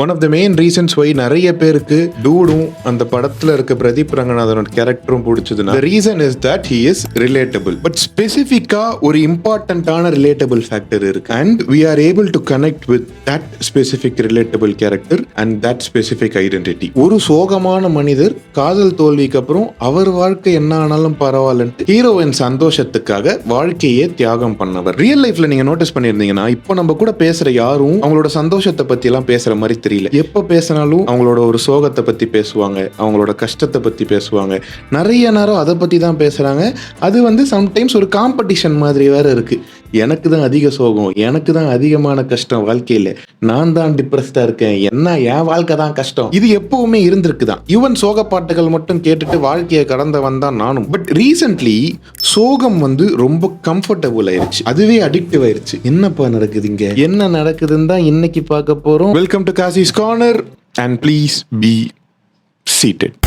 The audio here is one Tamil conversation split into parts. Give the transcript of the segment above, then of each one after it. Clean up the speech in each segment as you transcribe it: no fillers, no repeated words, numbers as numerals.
One of the main reasons why நிறைய பேருக்கு டூடும் அந்த படத்துல இருக்க பிரதீப் ரங்கநாதனோட கேரக்டரும் பிடிச்சதுன்னா reason is that he is relatable. But ஸ்பெசிஃபிக்கா ஒரு இம்பார்ட்டன்டான ரிலேட்டபிள் ஃபேக்டர் இருக்கு and we are able to connect with that specific relatable character and that specific identity. ஒரு சோகமான மனிதர் காதல் தோல்விக்கு அப்புறம் அவர் வாழ்க்கை என்ன ஆனாலும் பரவாயில்லன்ட்டு ஹீரோவின் சந்தோஷத்துக்காக வாழ்க்கையே தியாகம் பண்ணவர். ரியல் லைஃப்ல நீங்க நோட்டீஸ் பண்ணிருந்தீங்கன்னா இப்போ நம்ம கூட பேசுற யாரும் அவங்களோட சந்தோஷத்தை பத்தி எல்லாம் பேசுற மாதிரி தெரியல. எப்ப பேசினாலும் அவங்களோட ஒரு சோகத்தை பத்தி பேசுவாங்க, அவங்களோட கஷ்டத்தை பத்தி பேசுவாங்க. நிறைய நேரம் அதை பத்தி தான் பேசுறாங்க. அது வந்து சம்டைம்ஸ் ஒரு காம்படிஷன் மாதிரி வேற இருக்கு. எனக்கு தான் அதிக சோகம், எனக்கு தான் அதிகமான கஷ்டம் வாழ்க்கையில, நான் தான் டிப்ரெஸ்டா இருக்கேன், என்ன என் வாழ்க்கை தான் கஷ்டம். இது எப்பவுமே இருந்திருக்குதான். ஈவன் சோக பாட்டுகள் மட்டும் கேட்டுட்டு வாழ்க்கையை கடந்த வந்தான் நானும். பட் ரீசென்ட்லி சோகம் வந்து ரொம்ப கம்ஃபர்டபுள் ஆயிருச்சு, அதுவே அடிக்டிவ் ஆயிருச்சு. என்னப்பா நடக்குதுங்க, என்ன நடக்குதுன்னு தான் இன்னைக்கு பார்க்க போறோம். Welcome to Kasi's corner and please be seated.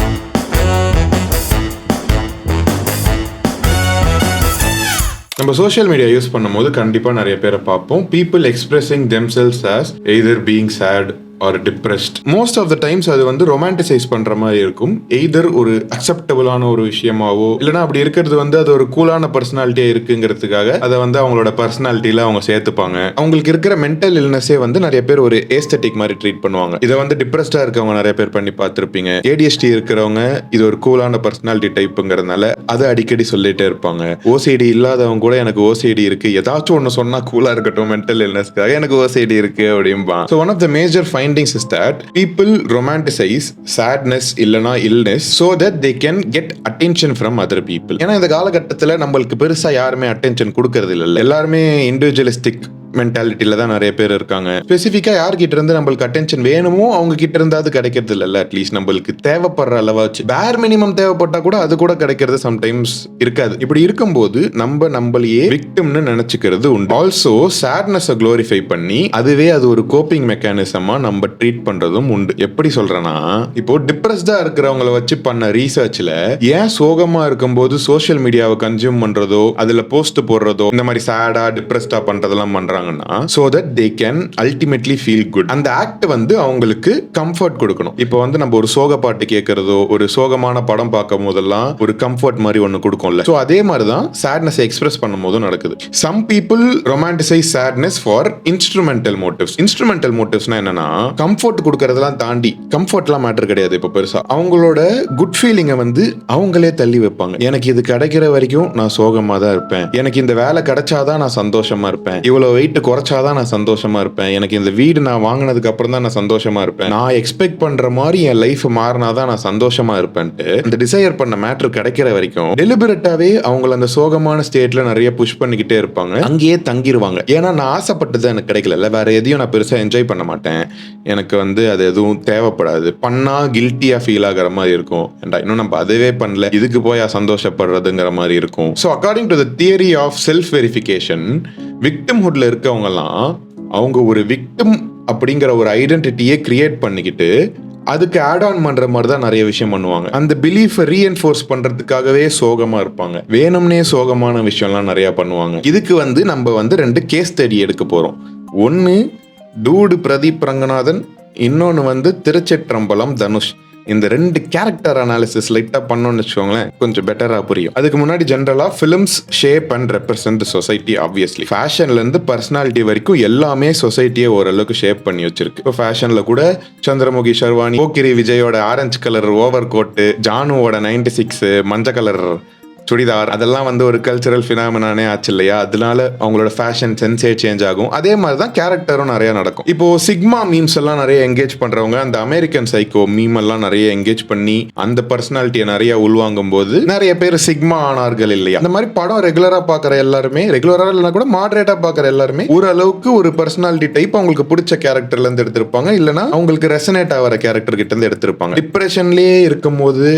நம்ம சோஷியல் மீடியா யூஸ் பண்ணும்போது கண்டிப்பாக நிறைய பேரை பார்ப்போம். People expressing themselves as either being sad or depressed. Most of the times அது வந்து ரொமான்டிசைஸ் பண்ற மாதிரி இருக்கும். எய்தர் ஒரு அக்செப்டபிளான ஒரு விஷயமாவோ இல்லைன்னா அப்படி இருக்கிறது வந்து அது ஒரு கூலான பர்சனாலிட்டியா இருக்குங்கிறதுக்காக அதை வந்து அவங்களோட பர்சனாலிட்டியில அவங்க சேர்த்துப்பாங்க. அவங்களுக்கு இருக்கிற மென்டல் இல்னஸே வந்து நிறைய பேர் ஒரு ஏஸ்தட்டிக் மாதிரி ட்ரீட் பண்ணுவாங்க. இதை வந்து டிப்ரெஸ்டா இருக்கவங்க நிறைய பேர் பண்ணி பார்த்துருப்பீங்க. ஏடிஎஸ்டி இருக்கிறவங்க இது ஒரு கூலான பர்சனாலிட்டி டைப்புங்கிறதுனால அதை அடிக்கடி சொல்லிட்டே இருப்பாங்க. ஓசிடி இல்லாதவங்க கூட எனக்கு ஓசிடி இருக்கு, ஏதாச்சும் ஒன்று சொன்னா கூலா இருக்கட்டும் மென்டல் இல்னஸ்க்காக எனக்கு ஓசிடி இருக்கு அப்படின்பா. So one of the major findings is that people romanticize sadness இல்லனா illness so that they can get attention from other people. ஏன்னா இந்த காலகட்டத்துல நம்மளுக்கு பெருசா யாருமே அட்டென்ஷன் கொடுக்கறது இல்ல. எல்லாருமே இண்டிவிஜுவலிஸ்டிக் மென்டாலிட்டியில தான் நிறைய பேர் இருக்காங்க. ஸ்பெசிஃபிக்கா யார்கிட்ட இருந்து நம்மளுக்கு அட்டென்ஷன் வேணுமோ அவங்க கிட்ட இருந்து அது கிடைக்கிறது இல்ல. அட்லீஸ்ட் நம்மளுக்கு தேவைப்படுற அளவாச்சு, பேர் மினிமம் தேவைப்பட்டா கூட அது கூட கிடைக்கிறது சம்டைம்ஸ் இருக்காது. இப்படி இருக்கும்போது நம்மளையே விக்டிம்னு நினைச்சுக்கிறது உண்டு. ஆல்சோ சேட்னஸை குளோரிஃபை பண்ணி அதுவே அது ஒரு கோப்பிங் மெக்கானிசமா நம்ம ட்ரீட் பண்றதும் உண்டு. எப்படி சொல்றேன்னா, இப்போ டிப்ரெஸ்டா இருக்கிறவங்களை வச்சு பண்ண ரீசர்ச்ல ஏன் சோகமா இருக்கும்போது சோஷியல் மீடியாவை கன்சியூம் பண்றதோ அதுல போஸ்ட் போடுறதோ இந்த மாதிரி சேடா டிப்ரெஸ்டா பண்றதெல்லாம் பண்றாங்க so that they can ultimately feel good. அந்த ஆக்ட் வந்து அவங்களுக்கு கம்ஃபர்ட் கொடுக்கணும். இப்போ வந்து நம்ம ஒரு சோக பாட்டு கேட்கறதோ ஒரு சோகமான படம் பார்க்கும் போதெல்லாம் ஒரு கம்ஃபர்ட் மாதிரி ஒன்று கொடுக்கும்ல. ஸோ அதே மாதிரி தான் சேட்னஸ் எக்ஸ்பிரஸ் பண்ணும் போதும் நடக்குது. Some people romanticise sadness for instrumental motives. Instrumental மோட்டிவ்ஸ்னா என்னன்னா, கம்ஃபர்ட் கொடுக்கறதெல்லாம் தாண்டி கம்ஃபர்ட்லாம் மேட்டர் கிடையாது. இப்போ பெருசா அவங்களோட குட் ஃபீலிங்கை வந்து அவங்களே தள்ளி வைப்பாங்க. எனக்கு இது கிடைக்கிற வரைக்கும் நான் சோகமா தான் இருப்பேன், எனக்கு இந்த வேலை கிடைச்சாதான் நான் சந்தோஷமா இருப்பேன், இவ்வளவு வெயிட் குறைச்சாதான் நான் சந்தோஷமா இருப்பேன், எனக்கு இந்த வீடு நான் வாங்கினதுக்கு அப்புறம் தான் நான் சந்தோஷமா இருப்பேன், நான் எக்ஸ்பெக்ட் பண்ற மாதிரி என் லைஃப் மாறினாதான் நான் சந்தோஷமா இருப்பேன்ட்டு அந்த டிசையர் பண்ண மேட்டர் கிடைக்கிற வரைக்கும் டெலிபரேட்டாவே அவங்கள அந்த சோகமான ஸ்டேட்ல நிறைய புஷ் பண்ணிக்கிட்டே இருப்பாங்க. அங்கேயே தங்கிடுவாங்க. ஏன்னா நான் ஆசைப்பட்டது எனக்கு கிடைக்கல, வேற எதையும் நான் பெருசா என்ஜாய் பண்ண மாட்டேன், எனக்கு வந்து அது எதுவும் தேவைப்படாது, பண்ணா கில்ட்டியா ஃபீல் ஆகிற மாதிரி இருக்கும், இன்னும் நம்ம அதுவே பண்ணல இதுக்கு போய் சந்தோஷப்படுறதுங்கிற மாதிரி இருக்கும். So according to the theory of self verification, விக்டிம்ஹுட்ல இருக்கவங்கலாம் அவங்க ஒரு விக்டிம் அப்படிங்கிற ஒரு ஐடென்டிட்டியை கிரியேட் பண்ணிக்கிட்டு அதுக்கு ஆட் ஆன் பண்ற மாதிரி தான் நிறைய விஷயம் பண்ணுவாங்க. அந்த பிலீஃபை ரீஎன்ஃபோர்ஸ் பண்றதுக்காகவே சோகமா இருப்பாங்க. வேணும்னே சோகமான விஷயம்லாம் நிறைய பண்ணுவாங்க. இதுக்கு வந்து நம்ம வந்து 2 கேஸ் ஸ்டடி எடுக்க போறோம். ஒன்னு டூடு பிரதீப் ரங்கநாதன், இன்னொன்னு வந்து திருச்சிற்றம்பலம் தனுஷ். இந்த 2 கேரக்டர் அனாலிசிஸ் லைட்டா பண்ணோம்னு வச்சுக்கோங்களேன், கொஞ்சம் பெட்டரா புரியும். அதுக்கு முன்னாடி ஜென்ரலா films shape and represent society. Obviously ஃபேஷன்ல இருந்து பர்சனாலிட்டி வரைக்கும் எல்லாமே சொசைட்டியை ஓரளவுக்கு ஷேப் பண்ணி வச்சிருக்கு. இப்போ ஃபேஷன்ல கூட சந்திரமுகி ஷர்வானி, போக்கிரி விஜயோட ஆரஞ்சு கலர் ஓவர் கோட்டு, ஜானுவோட 96 மஞ்சள் கலர் சுடிதார், அதெல்லாம் வந்து ஒரு கல்ச்சரல் ஃபினாமினானே ஆச்சு இல்லையா? அதனால அவங்களோட ஃபேஷன் சென்ஸே சேஞ்ச் ஆகும். அதே மாதிரி தான் கேரக்டரும் நிறைய நடக்கும். இப்போ சிக்மா மீம்ஸ் எல்லாம் நிறைய என்கேஜ் பண்றவங்க அந்த அமெரிக்கன் சைக்கோ மீம் எல்லாம் நிறைய என்கேஜ் பண்ணி அந்த பர்சனாலிட்டியை நிறைய உள்வாங்கும் போது நிறைய பேர் சிக்மா ஆனார்கள் இல்லையா? அந்த மாதிரி படம் ரெகுலரா பாக்குற எல்லாருமே, ரெகுலரா இல்லைன்னா கூட மாடரேட்டா பாக்குற எல்லாருமே ஓரளவுக்கு ஒரு பர்சனாலிட்டி டைப் அவங்களுக்கு பிடிச்ச கேரக்டர்ல இருந்து எடுத்திருப்பாங்க, இல்லைன்னா அவங்களுக்கு ரெசனேட் ஆகிற கேரக்டர் கிட்ட இருந்து எடுத்திருப்பாங்க. டிப்ரெஷன்லயே இருக்கும் போது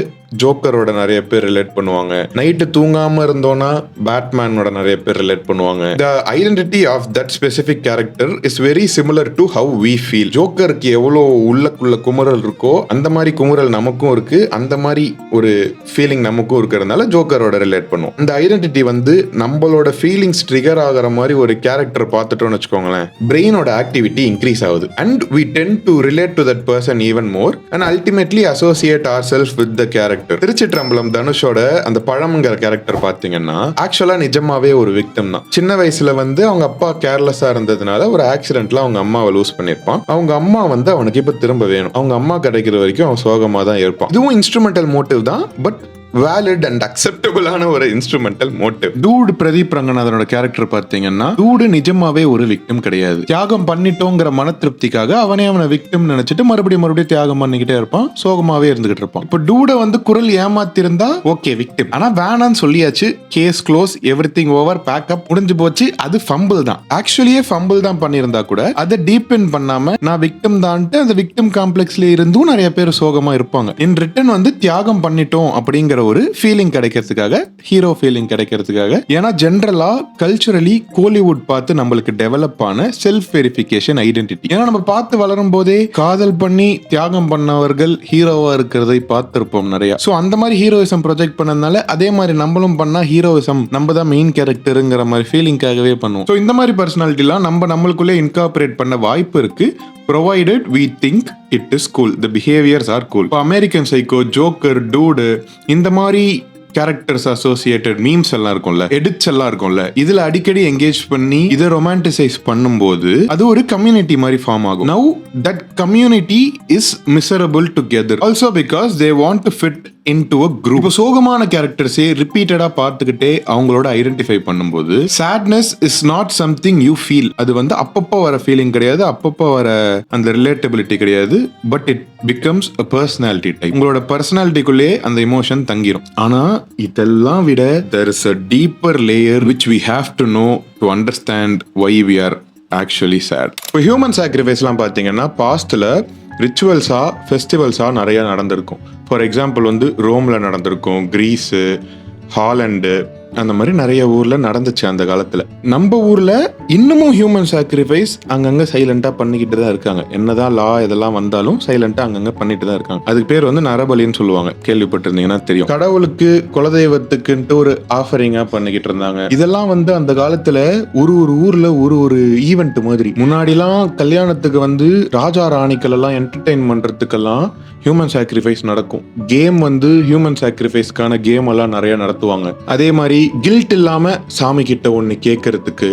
ஜோக்கரோட நிறைய பேர் ரிலேட் பண்ணுவாங்க. நைட் நைட்டு தூங்காம இருந்தோம்னா பேட்மேனோட நிறைய பேர் ரிலேட் பண்ணுவாங்க. The identity of that specific character is very similar to how we feel. ஜோக்கருக்கு எவ்வளோ உள்ளக்குள்ள குமுறல் இருக்கோ அந்த மாதிரி குமுறல் நமக்கும் இருக்கு, அந்த மாதிரி ஒரு ஃபீலிங் நமக்கும் இருக்கிறதுனால ஜோக்கரோட ரிலேட் பண்ணுவோம். இந்த ஐடென்டிட்டி வந்து நம்மளோட ஃபீலிங்ஸ் ட்ரிகர் ஆகிற மாதிரி ஒரு கேரக்டர் பார்த்துட்டோம்னு வச்சுக்கோங்களேன், பிரெயினோட ஆக்டிவிட்டி இன்க்ரீஸ் ஆகுது and we tend to relate to that person even more and ultimately associate ourselves with the character. திருச்சிற்றம்பலம் தனுஷோட அந்த பழம்ங்கிற கேரக்டர் பாத்தீங்கன்னா ஆக்சுவலா நிஜமாவே ஒரு விக்டிம் தான். சின்ன வயசுல வந்து அவங்க அப்பா கேர்லெஸ்ஸா இருந்ததுனால ஒரு ஆக்சிடென்ட்ல அவங்க அம்மாவை லூஸ் பண்ணிருப்பான். அவங்க அம்மா வந்து அவனுக்கு இப்ப திரும்ப வேணும். அவங்க அம்மா கிடைக்கிற வரைக்கும் அவன் சோகமா தான் இருப்பான். இதுவும் இன்ஸ்ட்ருமெண்டல் மோட்டிவ் தான், பட் வேலிட் அண்ட் அக்செப்டபிளான ஒரு இன்ஸ்ட்ருமெண்டல் மோட்டிவ். டூட் பிரதீப் ரங்கநாதனோட கேரக்டர் பார்த்தீங்கன்னா டூடு நிஜமாவே ஒரு விக்டிம் கிடையாது. தியாகம் பண்ணிட்டோங்கிற மன திருப்திக்காக அவனை விக்டிம் நினைச்சிட்டு மறுபடியும் தியாகம் பண்ணிக்கிட்டே இருப்பான், சோகமாவே இருந்துகிட்டு இருப்பான். இப்போ டூட வந்து குரல் ஏமாத்திருந்தா ஓகே விக்டிம், ஆனா வேணான்னு சொல்லியாச்சு, case close, everything over, pack up முடிஞ்சு போச்சு, அது ஃபம்பிள் தான். ஆக்சுவலியே ஃபம்பிள் தான் பண்ணியிருந்தா கூட அதை டீப்பெண்ட் பண்ணாம நான் விக்டிம் தான்ட்டு அந்த விக்டிம் காம்ப்ளெக்ஸ்ல இருந்தும் நிறைய பேர் சோகமா இருப்பாங்க. இன் ரிட்டன் வந்து தியாகம் பண்ணிட்டோம் அப்படிங்கிற ஒரு ஃபீலிங் கிடைக்கிறதுக்காக, ஹீரோ ஃபீலிங் கிடைக்கிறதுக்காக. ஏன்னா ஜென்ரலா கல்ச்சுரலி கோலிவுட் பார்த்து நம்மளுக்கு டெவலப் ஆன செல்ஃப் வெரிஃபிகேஷன் ஐடென்டிட்டி. ஏன்னா நம்ம பார்த்து வளரும் போதே காதல் பண்ணி தியாகம் பண்ணவர்கள் ஹீரோவா இருக்கிறதை பார்த்திருப்போம் நிறைய. சோ அந்த மாதிரி ஹீரோயிசம் ப்ரொஜெக்ட் பண்ணதுனால அதே மாதிரி நம்மளும் பண்ணா ஹீரோயிசம் நம்ம தான் மெயின் கேரக்டருங்கிற மாதிரி ஃபீலிங்காகவே பண்ணுவோம். ஸோ இந்த மாதிரி பர்சனாலிட்டிலாம் நம்மளுக்குள்ளே இன்கார்பரேட் பண்ண வாய்ப்பு இருக்கு, provided we think it is cool, the behaviors are cool. இப்போ அமெரிக்கன் சைக்கோ, ஜோக்கர், டூடு, இந்த மாதிரி கேரக்டர்ஸ் அசோசியேட்டட் மீம்ஸ் எல்லாம் இருக்கும்ல, எடிட்ஸ் எல்லாம் இருக்கும்ல, இதுல அடிக்கடி என்கேஜ் பண்ணி இதை ரொமான்டிசைஸ் பண்ணும்போது அது ஒரு கம்யூனிட்டி மாதிரி ஃபார்ம் ஆகும். Now that community is miserable together also because they want to fit into a group. இப்போ சோகமான கேரக்டர்ஸே ரிப்பீட்டடா பார்த்துக்கிட்டே அவங்களோட ஐடென்டிஃபை பண்ணும்போது sadness is not something you feel. அது வந்து அப்பப்போ வர ஃபீலிங் கிடையாது, அப்பப்போ வர அந்த ரிலேட்டபிலிட்டி கிடையாது, but it becomes a personality type. உங்களோட பர்சனாலிட்டிக்குள்ளே அந்த எமோஷன் தங்கிரும். ஆனா இதெல்லாம் விட there is a deeper layer which we have to know to understand why we are actually sad. இப்போ ஹியூமன் சாக்ரிஃபைஸ்லாம் பார்த்தீங்கன்னா பாஸ்ட்ல ரிச்சுவல்ஸா ஃபெஸ்டிவல்ஸா நிறைய நடந்திருக்கும். ஃபார் எக்ஸாம்பிள் வந்து ரோம்ல நடந்திருக்கும், கிரீஸு, ஹாலண்டு, அந்த மாதிரி நிறைய ஊர்ல நடந்துச்சு அந்த காலத்துல. நம்ம ஊர்ல இன்னமும் ஹியூமன் சாக்ரிஃபைஸ் அங்கங்க சைலண்டா பண்ணிக்கிட்டு தான் இருக்காங்க. என்னதான் லா இதெல்லாம் வந்தாலும் சைலண்டா அங்கங்க பண்ணிட்டு தான் இருக்காங்க. அதுக்கு பேர் வந்து நரபலின்னு சொல்லுவாங்க, கேள்விப்பட்டிருந்தீங்கன்னா தெரியும். கடவுளுக்கு, குலதெய்வத்துக்குன்ட்டு ஒரு ஆஃபரிங்கா பண்ணிக்கிட்டு இருந்தாங்க. இதெல்லாம் வந்து அந்த காலத்துல ஒரு ஊர்ல ஒரு ஈவெண்ட் மாதிரி. முன்னாடிலாம் கல்யாணத்துக்கு வந்து ராஜா ராணிகள் எல்லாம் என்டர்டெயின் பண்றதுக்கெல்லாம் ஹியூமன் சாக்ரிஃபைஸ் நடக்கும். கேம் வந்து ஹியூமன் சாக்ரிஃபைஸ்க்கான கேம் எல்லாம் நிறைய நடத்துவாங்க. அதே மாதிரி கில்ட் இல்லாம சாமி கிட்ட ஒண்ணு கேட்கறதுக்கு,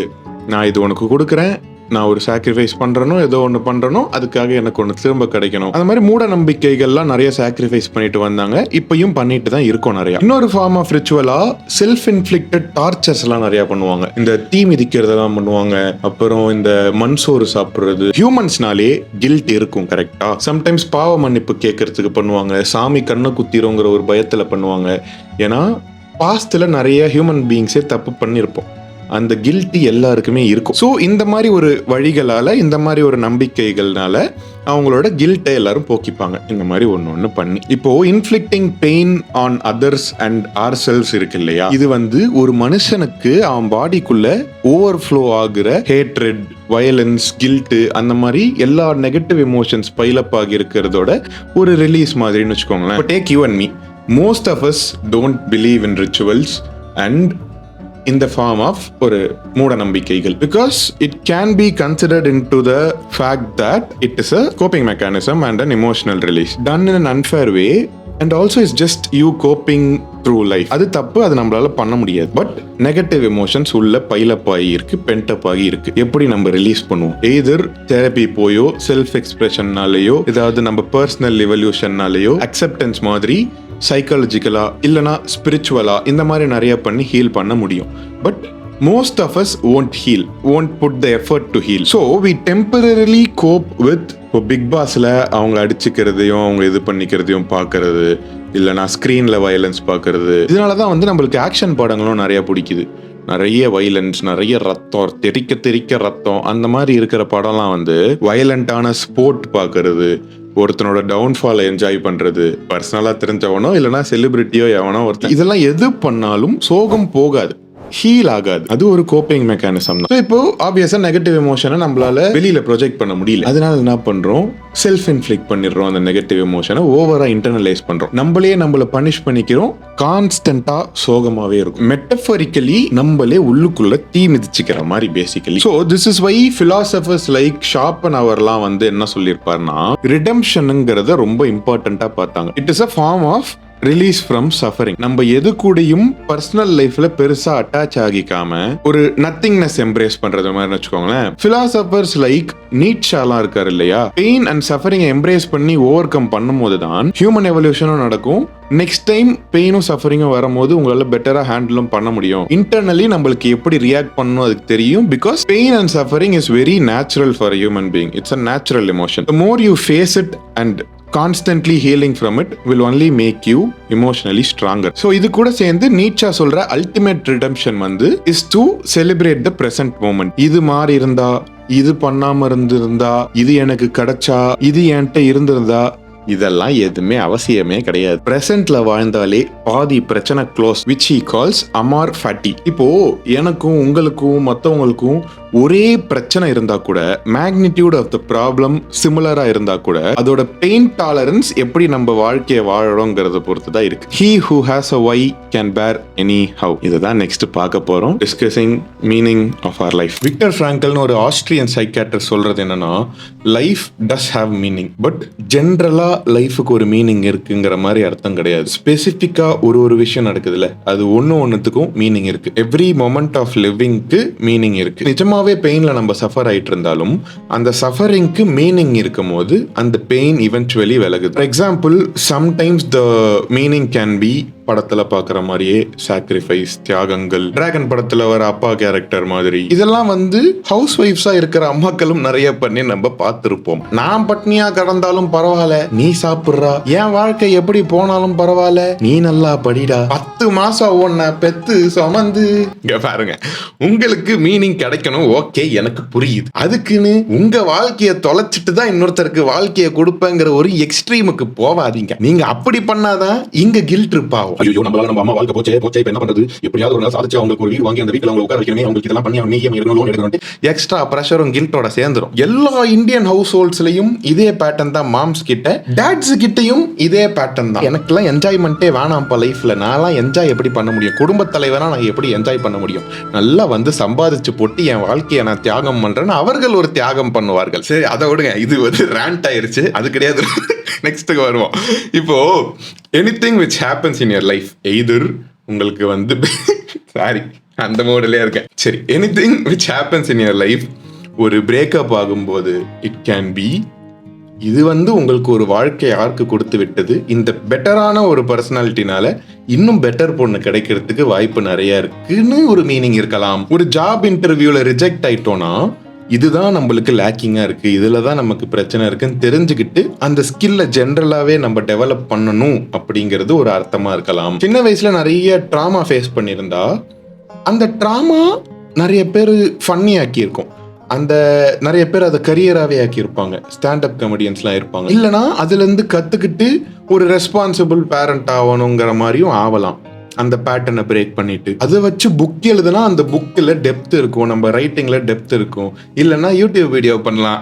நான் இது உனக்கு கொடுக்குறேன், நான் ஒரு சாக்ரிஃபைஸ் பண்றனோ ஏதோ ஒன்று பண்றனோ அதுக்காக எனக்கு ஒன்று திரும்ப கிடைக்கணும். அந்த மாதிரி மூட நம்பிக்கைகள்லாம் நிறைய சாக்ரிஃபைஸ் பண்ணிட்டு வந்தாங்க, இப்பயும் பண்ணிட்டு தான் இருக்கும் நிறைய. இன்னொரு ஃபார்ம் ஆஃப் ரிச்சுவலா செல்ஃப் இன்ஃபிளிக்டட் டார்ச்சர்ஸ் எல்லாம் நிறைய பண்ணுவாங்க. இந்த தீ மிதிக்கிறதெல்லாம் பண்ணுவாங்க, அப்புறம் இந்த மண்சோறு சாப்பிடுறது. ஹியூமன்ஸ்னாலே கில்ட் இருக்கும் கரெக்டா. சம்டைம்ஸ் பாவ மன்னிப்பு கேட்கறதுக்கு பண்ணுவாங்க, சாமி கண்ணை குத்திரோங்கிற ஒரு பயத்துல பண்ணுவாங்க. ஏன்னா பாஸ்ட்ல நிறைய ஹியூமன் பீயிங்ஸே தப்பு பண்ணியிருப்போம், அந்த கில்ட்டி எல்லாருக்குமே இருக்கும். ஸோ இந்த மாதிரி ஒரு வழிகளால, இந்த மாதிரி ஒரு நம்பிக்கைகள்னால அவங்களோட கில்ட்டை எல்லாரும் போக்கிப்பாங்க இந்த மாதிரி ஒன்று பண்ணி. இப்போ inflicting pain on others and ourselves இருக்கு இல்லையா, இது வந்து ஒரு மனுஷனுக்கு அவன் பாடிக்குள்ள ஓவர்ஃப்ளோ ஆகுற ஹேட்ரெட், வயலன்ஸ், கில்ட்டு, அந்த மாதிரி எல்லா நெகட்டிவ் எமோஷன்ஸ் பைலப் ஆகி இருக்கிறதோட ஒரு ரிலீஸ் மாதிரின்னு வச்சுக்கோங்களேன். Take you and me, most of us don't believe in rituals and in the form of ஒரு மூட நம்பிக்கைகள், because it can be considered into the fact that it is a coping mechanism and an emotional release done in an unfair way and also is just you coping through life. அது தப்பு, அது நம்மளால பண்ண முடியாது. பட் நெகட்டிவ் எமோஷன்ஸ் உள்ள பைலப் ஆகி இருக்கு, பென்டப் ஆகி இருக்கு. எப்படி நம்ம ரிலீஸ் பண்ணுவோம்? எய்தர் தெரப்பி போயோ, செல்ஃப் எக்ஸ்பிரஷன்னாலேயோ, ஏதாவது நம்ம பர்சனல் எவல்யூஷன்னாலேயோ, அக்செப்டன்ஸ் மாதிரி சைக்காலஜிக்கலா இல்லனா ஸ்பிரிச்சுவலா இந்த மாதிரி நிறைய பண்ணி ஹீல் பண்ண முடியும். But most of us won't heal, won't put the effort to heal. So we temporarily cope with இப்போ பிக் பாஸ்ல அவங்க அடிச்சுக்கிறதையும் அவங்க இது பண்ணிக்கிறதையும் பார்க்கறது, இல்லைனா ஸ்க்ரீன்ல வயலன்ஸ் பார்க்கறது. இதனாலதான் வந்து நம்மளுக்கு ஆக்ஷன் படங்களும் நிறைய பிடிக்குது. நிறைய வயலன்ஸ், நிறைய ரத்தம், தெறிக்க ரத்தம், அந்த மாதிரி இருக்கிற படம்லாம் வந்து வயலண்டான ஸ்போர்ட் பார்க்கறது, ஒருத்தனோட டவுன்ஃபாலை என்ஜாய் பண்றது, பர்சனலா தெரிஞ்சவனோ இல்லைன்னா செலிபிரிட்டியோ எவனோ ஒருத்தன், இதெல்லாம் எது பண்ணாலும் சோகம் போகாது, ஹீல் ஆகாது. அது ஒரு கோப்பிங் மெக்கானிசம் தான். இப்போ ஆப்வியஸா நெகட்டிவ் எமோஷனை நம்மளால வெளியில ப்ரொஜெக்ட் பண்ண முடியல. அதனால என்ன பண்றோம், செல்ஃப் இன்ஃப்ளிக்ட் பண்ணிடுறோம். அந்த நெகட்டிவ் எமோஷனை ஓவரா இன்டர்னலைஸ் பண்றோம். நம்மளே நம்மள பனிஷ் பண்ணிக்கிறோம். கான்ஸ்டன்டா சோகமாவே இருக்கும். மெட்டபரிக்கலி நம்மளே உள்ளுக்குள்ள தீ மிதிச்சுக்கிற மாதிரி basically. So this is why philosophers like ஷாப்பனவர்லாம் வந்து என்ன சொல்லியிருப்பாருன்னா, ரிடெம்ஷனுங்கிறத ரொம்ப இம்பார்ட்டண்டா பார்த்தாங்க. It is a form of release from suffering. நம்ம எது கூடயும் பர்சனல் லைஃப்ல பெருசா அட்டாச் ஆகிக்காம ஒரு நத்திங்னஸ் எம்ப்ரேஸ் பண்றது மாதிரி வச்சுக்கோங்களேன். பிலாசபர்ஸ் லைக் நீட்ஷாலாம் இருக்காரு இல்லையா, பெயின் அண்ட் சஃபரிங் எம்ப்ரேஸ் பண்ணி ஓவர் கம் பண்ணும் போது தான் ஹியூமன் எவல்யூஷனும் நடக்கும். நெக்ஸ்ட் டைம் பெயினும் சஃபரிங்கும் வரும்போது உங்களால பெட்டரா ஹேண்டிலும் பண்ண முடியும். இன்டர்னலி நம்மளுக்கு எப்படி ரியாக்ட் பண்ணணும் அதுக்கு தெரியும். Because pain and suffering is very natural for human being. It's a natural emotion. The more you face it and constantly healing from it will only make you emotionally stronger. So இது கூட சேர்ந்து நீட்சா சொல்ற ultimate redemption வந்து is to celebrate the present moment. இது மாதிரி இருந்தா, இது பண்ணாம இருந்திருந்தா, இது எனக்கு கிடைச்சா, இது என்கிட்ட இருந்திருந்தா, இதெல்லாம் எதுவுமே அவசியமே கிடையாது. பிரசன்ட்ல வாழ்ந்தாலே பாதி பிரச்சனை close, which he calls amor fati. இப்போ எனக்கும் உங்களுக்கும் மற்றவங்களுக்கும் ஒரே பிரச்சனை இருந்தா கூட, மேக்னிடியூட் ஆஃப் த ப்ராப்ளம் சிமிலரா இருந்தா கூட, அதோட பெயின் டாலரன்ஸ் எப்படி நம்ம வாழ்க்கையை வாழறோங்கிறத பொறுத்து தான் இருக்கு. He who has a why can bear any how. இதுதான் நெக்ஸ்ட் பார்க்க போறோம். Discussing meaning of our life. Victor ஃப்ராங்கல்னு ஒரு ஆஸ்திரியன் சைக்காட்ரிஸ்ட் சொல்றது என்னன்னா, life does have meaning, but ஜென்ரலா லைஃபுக்கு ஒரு மீனிங் இருக்குங்கிற மாதிரி அர்த்தம் கிடையாது. ஸ்பெசிஃபிக்கா ஒரு விஷயம் நடக்குதுல்ல, அது ஒன்னுத்துக்கும் மீனிங் இருக்கு. எவ்ரி மொமெண்ட் ஆஃப் லிவிங்க்கு மீனிங் இருக்கு. நிஜமாவே பெயின்ல நம்ம சஃபர் ஆயிட்டு இருந்தாலும் அந்த சஃபரிங்க்கு மீனிங் இருக்கும் போது அந்த பெயின் இவென்ச்சுவலி விலகுது. For example, sometimes the meaning can be படத்துல பாக்குற மாதிரியே சாக்ரிஃபைஸ், தியாகங்கள். டிராகன் படத்துல வர அப்பா கேரக்டர் மாதிரி. இதெல்லாம் வந்து ஹவுஸ் ஒய்ஃப்ஸா இருக்கிற அம்மாக்களும் நிறைய பண்ணி நம்ம பார்த்திருப்போம். நான் பட்னியா கடந்தாலும் பரவாயில்ல, நீ சாப்பிடுறா, என் வாழ்க்கை எப்படி போனாலும் பரவாயில்ல, நீ நல்லா படிடா, 10 மாசம் ஒன்ன பெத்து சுமந்து. இங்க பாருங்க, உங்களுக்கு மீனிங் கிடைக்கணும், ஓகே, எனக்கு புரியுது. அதுக்குன்னு உங்க வாழ்க்கையை தொலைச்சிட்டு தான் இன்னொருத்தருக்கு வாழ்க்கையை கொடுப்பேங்கிற ஒரு எக்ஸ்ட்ரீமுக்கு போவாதீங்க. நீங்க அப்படி பண்ணாதான் இங்க கில்ட் இருப்பாகும். ஐயோ, நம்மளால நம்ம அம்மா வாழ்க்கை போச்சே இப்ப என்ன பண்றது, எப்படியாவது ஒரு நாள் சாதிச்சு அவங்களுக்கு ஒரு வீடு வாங்கி அந்த வீட்டுல அவங்க உட்கார வைக்கணுமே, அவங்களுக்கு இதெல்லாம் பண்ணி அவங்க லோன் எடுக்கணும், எக்ஸ்ட்ரா பிரஷரும் கில்ட்டோட சேர்ந்துரும். எல்லா இந்தியன் ஹவுஸ் ஹோல்ட்ஸ்லயும் இதே பேட்டர்ன் தான். மாம்ஸ் கிட்ட, டாட்ஸ் கிட்டையும் இதே பேட்டர்ன் தான். எனக்குலாம் என்ஜாய்மெண்ட்டே வேணாம்ப்பா லைஃப்ல, நான்லாம் என்ஜாய் எப்படி பண்ண முடியும், குடும்ப தலைவனா நான் எப்படி என்ஜாய் பண்ண முடியும், நல்லா வந்து சம்பாதிச்சு போட்டு என் வாழ்க்கையை நான் தியாகம் பண்றேன்னு அவர்கள் ஒரு தியாகம் பண்ணுவார்கள். சரி, அதை விடுங்க, இது வந்து ரேண்ட் ஆயிருச்சு, அது கிடையாது. நெக்ஸ்ட்டுக்கு வருவோம். இப்போ anything which happens in your life, either உங்களுக்கு வந்து சாரி அந்த மோடிலே இருக்கேன். சரி, anything which happens in your life, ஒரு பிரேக்கப் ஆகும்போது இட் கேன் பி, இது வந்து உங்களுக்கு ஒரு வாழ்க்கை ஆர்க்கு கொடுத்து விட்டது, இந்த பெட்டரான ஒரு பர்சனாலிட்டினால இன்னும் பெட்டர் பொண்ணு கிடைக்கிறதுக்கு வாய்ப்பு நிறைய இருக்குன்னு ஒரு மீனிங் இருக்கலாம். ஒரு ஜாப் இன்டர்வியூல ரிஜெக்ட் ஆயிட்டோம்னா, இதுதான் நம்மளுக்கு லேக்கிங்கா இருக்கு, இதுல தான் நமக்கு பிரச்சனை இருக்குன்னு தெரிஞ்சுக்கிட்டு அந்த ஸ்கில்ல ஜென்ரலாவே நம்ம டெவலப் பண்ணணும் அப்படிங்கிறது ஒரு அர்த்தமா இருக்கலாம். சின்ன வயசுல நிறைய ட்ராமா ஃபேஸ் பண்ணியிருந்தா அந்த ட்ராமா நிறைய பேர் ஃபன்னி ஆக்கியிருக்கும், அந்த நிறைய பேர் அதை கரியராகவே ஆக்கியிருப்பாங்க, ஸ்டாண்டப் கமெடியன்ஸ்லாம் இருப்பாங்க. இல்லைனா அதுலேருந்து கற்றுக்கிட்டு ஒரு ரெஸ்பான்சிபிள் பேரண்ட் ஆகணுங்கிற மாதிரியும் ஆகலாம். அந்த பேட்டர்னை பிரேக் பண்ணிட்டு அதை வச்சு புக் எழுதுனா அந்த புக்கில் டெப்த் இருக்கும், நம்ம ரைட்டிங்ல டெப்த் இருக்கும். இல்லைன்னா யூடியூப் வீடியோ பண்ணலாம்,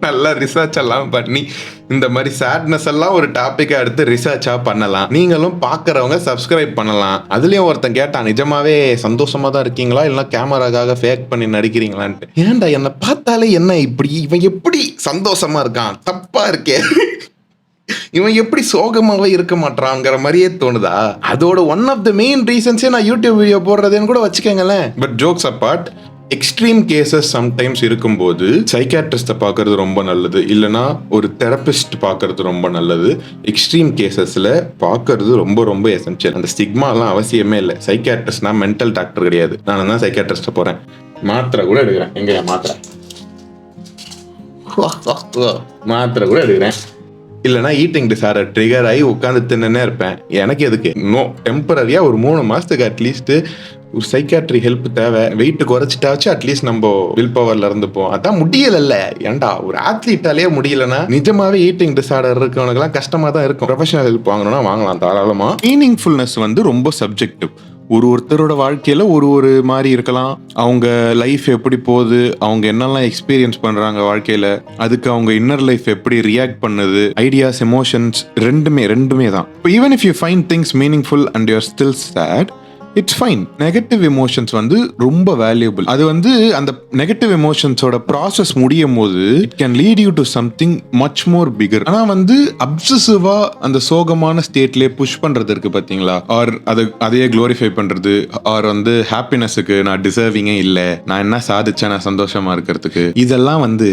நல்லா ரிசர்ச் எல்லாம் பண்ணி இந்த மாதிரி சேட்னஸ் எல்லாம் ஒரு டாபிக்கா எடுத்து ரிசர்ச்சா பண்ணலாம். நீங்களும் பாக்குறவங்க சப்ஸ்கிரைப் பண்ணலாம். அதுலயும் ஒருத்தன் கேட்டான், நிஜமாவே சந்தோஷமா தான் இருக்கீங்களா இல்ல கேமராக்காக ஃபேக் பண்ணி நடிக்கிறீங்களான்ட்டு. ஏன்டா என்ன பார்த்தாலே என்ன இப்படி, இவன் எப்படி சந்தோஷமா இருக்கான், தப்பா இருக்கே, இவன் எப்படி சோகமாவே இருக்க மாட்டாங்கிற மாதிரியே தோணுதா? அதோட ஒன் ஆஃப் த மெயின் ரீசன்ஸே நான் யூடியூப் வீடியோ போடுறதுன்னு கூட வச்சுக்கோங்களேன். But jokes apart, extreme cases sometimes இருக்கும்போது சைக்காட்ரிஸ்ட்டை பார்க்கறது ரொம்ப நல்லது, இல்லைனா ஒரு தெரபிஸ்ட் பார்க்கறது ரொம்ப நல்லது. எக்ஸ்ட்ரீம் கேசஸில் பார்க்கறது ரொம்ப ரொம்ப எசென்ஷியல். அந்த ஸ்டிக்மாலாம் அவசியமே இல்லை. சைக்காட்ரிஸ்ட்னா மென்டல் டாக்டர் கிடையாது. நான் தான் சைக்காட்ரிஸ்ட்டை போகிறேன், மாத்திரை கூட எடுக்கிறேன். எங்க மாத்திரை கூட எடுக்கிறேன். இல்லைனா ஈட்டிங் டிசார்டர் ட்ரிகர் ஆகி உட்காந்து தின்னே இருப்பேன். எனக்கு எதுக்கு? நோ, டெம்பரரியாக ஒரு 3 மாதத்துக்கு அட்லீஸ்ட் ஒரு சைக்காட்ரி ஹெல்ப் தேவை. வெயிட் குறைச்சிட்டாச்சு அட்லீஸ்ட் நம்ம வில் பவர்ல இருந்துப்போம். அதான் முடியல. ஏன்டா ஒரு ஆத்லீட்டாலே முடியலன்னா நிஜமாவே ஈட்டிங் டிசார்டர் இருக்கவனுக்கு எல்லாம் கஷ்டமா தான் இருக்கும். ப்ரொஃபஷனல் ஹெல்ப் வாங்கணும்னா வாங்கலாம் தாராளமா. மீனிங்ஃபுல்னஸ் வந்து ரொம்ப சப்ஜெக்டிவ். ஒருத்தரோட வாழ்க்கையில ஒரு மாதிரி இருக்கலாம். அவங்க லைஃப் எப்படி போகுது, அவங்க என்னெல்லாம் எக்ஸ்பீரியன்ஸ் பண்றாங்க வாழ்க்கையில, அதுக்கு அவங்க இன்னர் லைஃப் எப்படி ரியாக்ட் பண்ணுது, ஐடியாஸ், எமோஷன்ஸ் ரெண்டுமே தான். Even if you find things meaningful and you are still sad, it's fine. Negative emotions வந்து ரொம்ப வேல்யூபிள். அது வந்து அந்த நெகட்டிவ் எமோஷன்ஸோட ப்ராசஸ் முடியும் போது it can lead you to something much more bigger. ஆனா வந்து அப்சசிவா அந்த சோகமான ஸ்டேட்லயே புஷ் பண்றது இருக்கு பாத்தீங்களா, ஆர் அதையே குளோரிஃபை பண்றது, ஆர் வந்து ஹாப்பினஸுக்கு நான் டிசர்விங்கே இல்லை, நான் என்ன சாதிச்சேன் நான் சந்தோஷமா இருக்கிறதுக்கு, இதெல்லாம் வந்து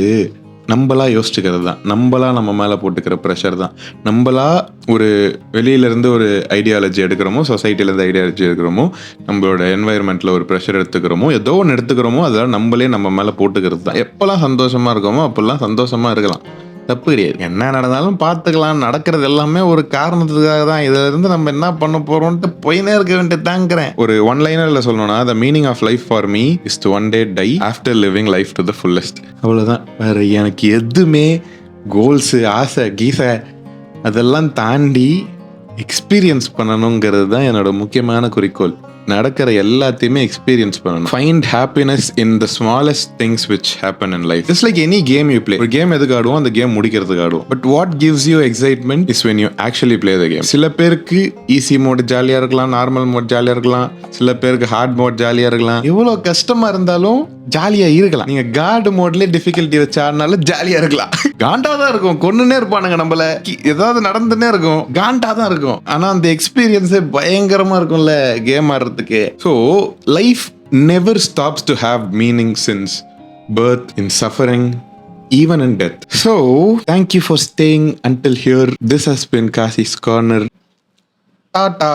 நம்மளா யோசிச்சுக்கிறது தான். நம்மளா நம்ம மேலே போட்டுக்கிற ப்ரெஷர் தான். நம்மளா ஒரு வெளியிலேருந்து ஒரு ஐடியாலஜி எடுக்கிறோமோ, சொசைட்டிலேருந்து ஐடியாலஜி எடுக்கிறோமோ, நம்மளோட என்வாயர்மெண்ட்டில் ஒரு ப்ரெஷர் எடுத்துக்கிறோமோ, ஏதோ ஒன்று எடுத்துக்கிறோமோ, அதெல்லாம் நம்மளே நம்ம மேலே போட்டுக்கிறது தான். எப்போல்லாம் சந்தோஷமாக இருக்கோமோ அப்போல்லாம் சந்தோஷமாக இருக்கலாம், தப்பு கிடையாது. என்ன நடந்தாலும் பார்த்துக்கலாம். நடக்கிறது எல்லாமே ஒரு காரணத்துக்காக தான். இதுல இருந்து நம்ம என்ன பண்ண போறோம்ட்டு போயினே இருக்க வேண்டியதாங்கிறேன். ஒரு ஒன் லைனர்ல சொல்லணும்னா, the meaning of life for me is to one day die after living life to the fullest. அவ்வளவுதான். வேற எனக்கு எதுவுமே கோல்ஸ், ஆசை, கீசை அதெல்லாம் தாண்டி எக்ஸ்பீரியன்ஸ் பண்ணணுங்கிறது தான் என்னோட முக்கியமான குறிக்கோள். நடக்கிற எல்லாத்தையுமே எக்ஸ்பீரியன்ஸ் பண்ணணும். Find happiness in the smallest things which happen in life. Just like any game you play. ஒரு கேம் எதுக்கு ஆடுவோம், அந்த கேம் முடிக்கிறதுக்கு ஆடுவோம். But what gives you excitement is when you actually play the game. சில பேருக்கு ஈஸி மோட் ஜாலியா இருக்கலாம், நார்மல் மோட் ஜாலியா இருக்கலாம், சில பேருக்கு ஹார்ட் மோட் ஜாலியா இருக்கலாம். எவ்வளவு கஷ்டமா இருந்தாலும் ஜாலியா இருக்கலாம். நீங்க கார்டு மோட்ல டிஃபிகல்ட்டி வச்சு ஆடினாலும் ஜாலியா இருக்கலாம். காண்டா தான் இருக்கும், கொன்னுனே இருப்பானுங்க நம்மள, ஏதாவது நடந்துனே இருக்கும், காண்டா தான் இருக்கும். ஆனா அந்த எக்ஸ்பீரியன்ஸே பயங்கரமா இருக்கும்ல கேம் ஆடுறதுக்கு. So life never stops to have meaning since birth, in suffering, even in death. So thank you for staying until here. This has been Kasi's Corner. Tata.